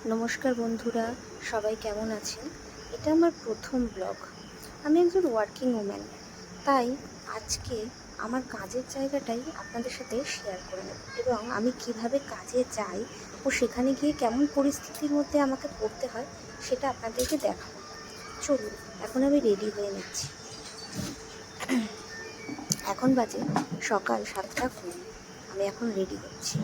নমস্কার বন্ধুরা, সবাই কেমন আছেন? এটা আমার প্রথম ব্লগ। আমি একজন ওয়ার্কিং ওম্যান, তাই আজকে আমার কাজের জায়গাটাই আপনাদের সাথে শেয়ার করে নেব এবং আমি কিভাবে কাজে যাই ও সেখানে গিয়ে কেমন পরিস্থিতির মধ্যে আমাকে পড়তে হয় সেটা আপনাদেরকে দেখাবো। চলুন, এখন আমি রেডি হয়ে নিচ্ছি। এখন বাজে সকাল 7টা 20। আমি এখন রেডি হচ্ছি।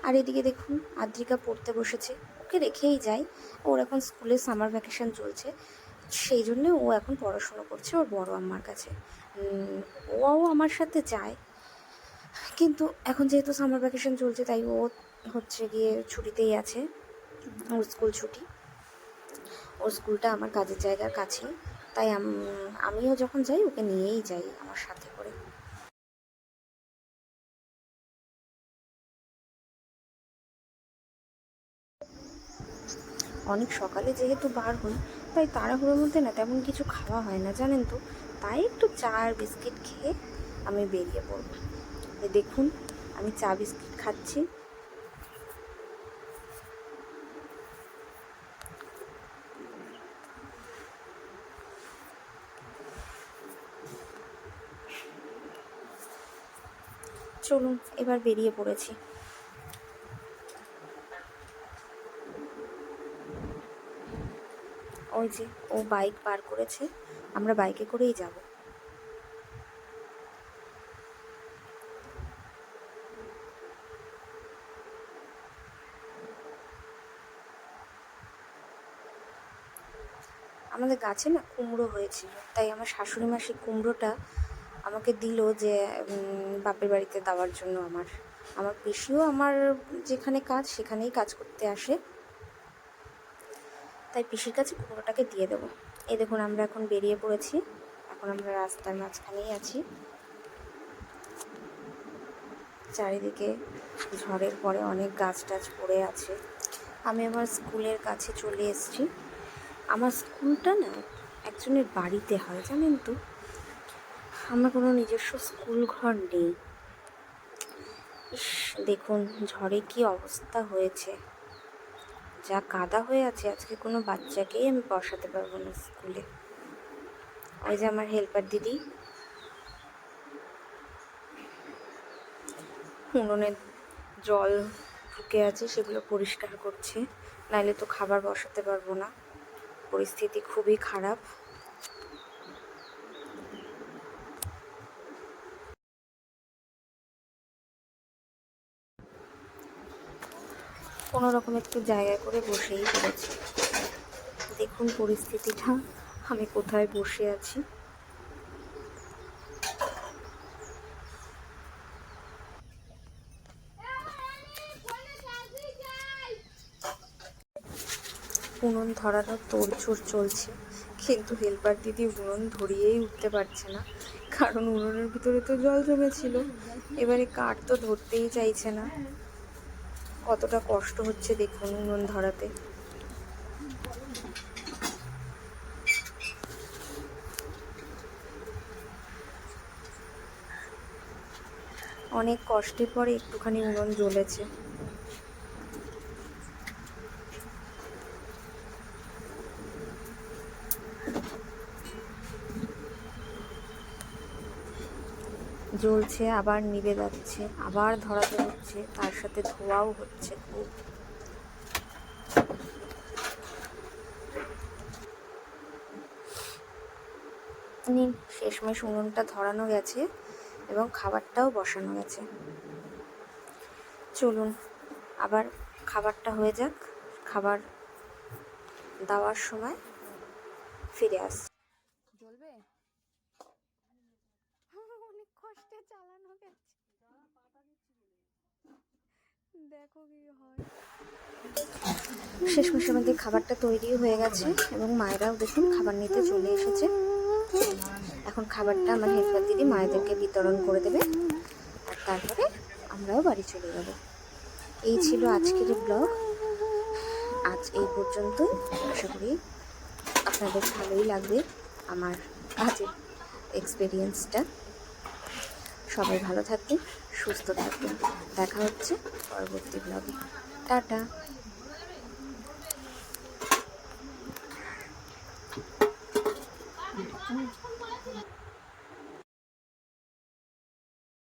আর এদিকে দেখুন, আদ্রিকা পড়তে বসেছে। ওকে রেখেই যাই, ওর এখন স্কুলে সামার ভ্যাকেশন চলছে, সেই জন্য ও এখন পড়াশুনো করছে ওর বড় আম্মার কাছে। ও আমার সাথে যায়, কিন্তু এখন যেহেতু সামার ভ্যাকেশন চলছে তাই ও হচ্ছে গিয়ে ছুটিতেই আছে। ওর স্কুল ছুটি, ওর স্কুলটা আমার কাজের জায়গার কাছেই, তাই আমিও যখন যাই ওকে নিয়েই যাই আমার সাথে করে। অনেক সকালে যেহেতু বার হই, তাই তাড়াহুড়োর মধ্যে না তেমন কিছু খাওয়া হয় না, জানেন তো। তাই একটু চা আর বিস্কিট খেয়ে আমি বেরিয়ে পড়ব। দেখুন, আমি চা বিস্কিট খাচ্ছি। চলুন, এবার বেরিয়ে পড়েছি। ওই যে ও বাইক বার করেছে, আমরা বাইকে করেই যাব। আমাদের গাছে না কুমড়ো হয়েছিল, তাই আমার শাশুড়ি মা সেই কুমড়োটা আমাকে দিল যে বাপের বাড়িতে দেওয়ার জন্য। আমার পিসিও আমার যেখানে কাজ সেখানেই কাজ করতে আসে, তাই পিসির কাছে কুমড়োটাকে দিয়ে দেবো। এই দেখুন, আমরা এখন বেরিয়ে পড়েছি। এখন আমরা রাস্তার মাঝখানেই আছি। চারিদিকে ঝড়ের পরে অনেক গাছ টাছ পড়ে আছে। আমি আমার স্কুলের কাছে চলে এসেছি। আমার স্কুলটা না একজনের বাড়িতে হয়, জানেন তো। আমার কোনো নিজস্ব স্কুল ঘর নেই। ইস, দেখুন ঝড়ে কি অবস্থা হয়েছে, যা কাদা হয়ে আছে, আজকে কোনো বাচ্চাকেই আমি বসাতে পারবো না স্কুলে। ওই যে আমার হেল্পার দিদি উনুনে জল ঢুকে আছে, সেগুলো পরিষ্কার করছে, নাইলে তো খাবার বসাতে পারবো না। পরিস্থিতি খুবই খারাপ। কোনো রকম একটু জায়গা করে বসেই পড়েছি। দেখুন পরিস্থিতিটা, আমি কোথায় বসে আছি। উনুন ধরানোর তোড়জোড় চলছে, কিন্তু হেল্পার দিদি উনুন ধরিয়েই উঠতে পারছে না, কারণ উনুনের ভিতরে তো জল জমেছিল। এবারে কাঠ তো ধরতেই চাইছে না। কতটা কষ্ট হচ্ছে দেখুন উনুন ধরাতে। অনেক কষ্টের পরে একটুখানি উনুন জ্বলেছে। জ্বলছে, আবার নিভে যাচ্ছে, আবার ধরাতে হচ্ছে, তার সাথে ধোঁয়াও হচ্ছে খুব। নিন, শেষমেশ উনুনটা ধরানো গেছে এবং খাবারটাও বসানো গেছে। চলুন আবার খাবারটা হয়ে যাক, খাবার দেওয়ার সময় ফিরে আসছি। জ্বলবে, অনেক কষ্টে চালানো গেছে, দেখো কি হয়। শেষমেশ আমাদের খাবারটা তৈরিও হয়ে গেছে এবং মায়েরাও দেখুন খাবার নিতে চলে এসেছে। এখন খাবারটা আমার হেল্পার দিদি মায়েদেরকে বিতরণ করে দেবে, আর তারপরে আমরাও বাড়ি চলে যাব। এই ছিল আজকের ব্লগ। আজ এই পর্যন্তই। আশা করি আপনাদের ভালোই লাগবে আমার কাজের এক্সপিরিয়েন্সটা। সবাই ভালো থাকবেন, সুস্থ থাকবেন। দেখা হচ্ছে পরবর্তী ব্লগে। টাটা।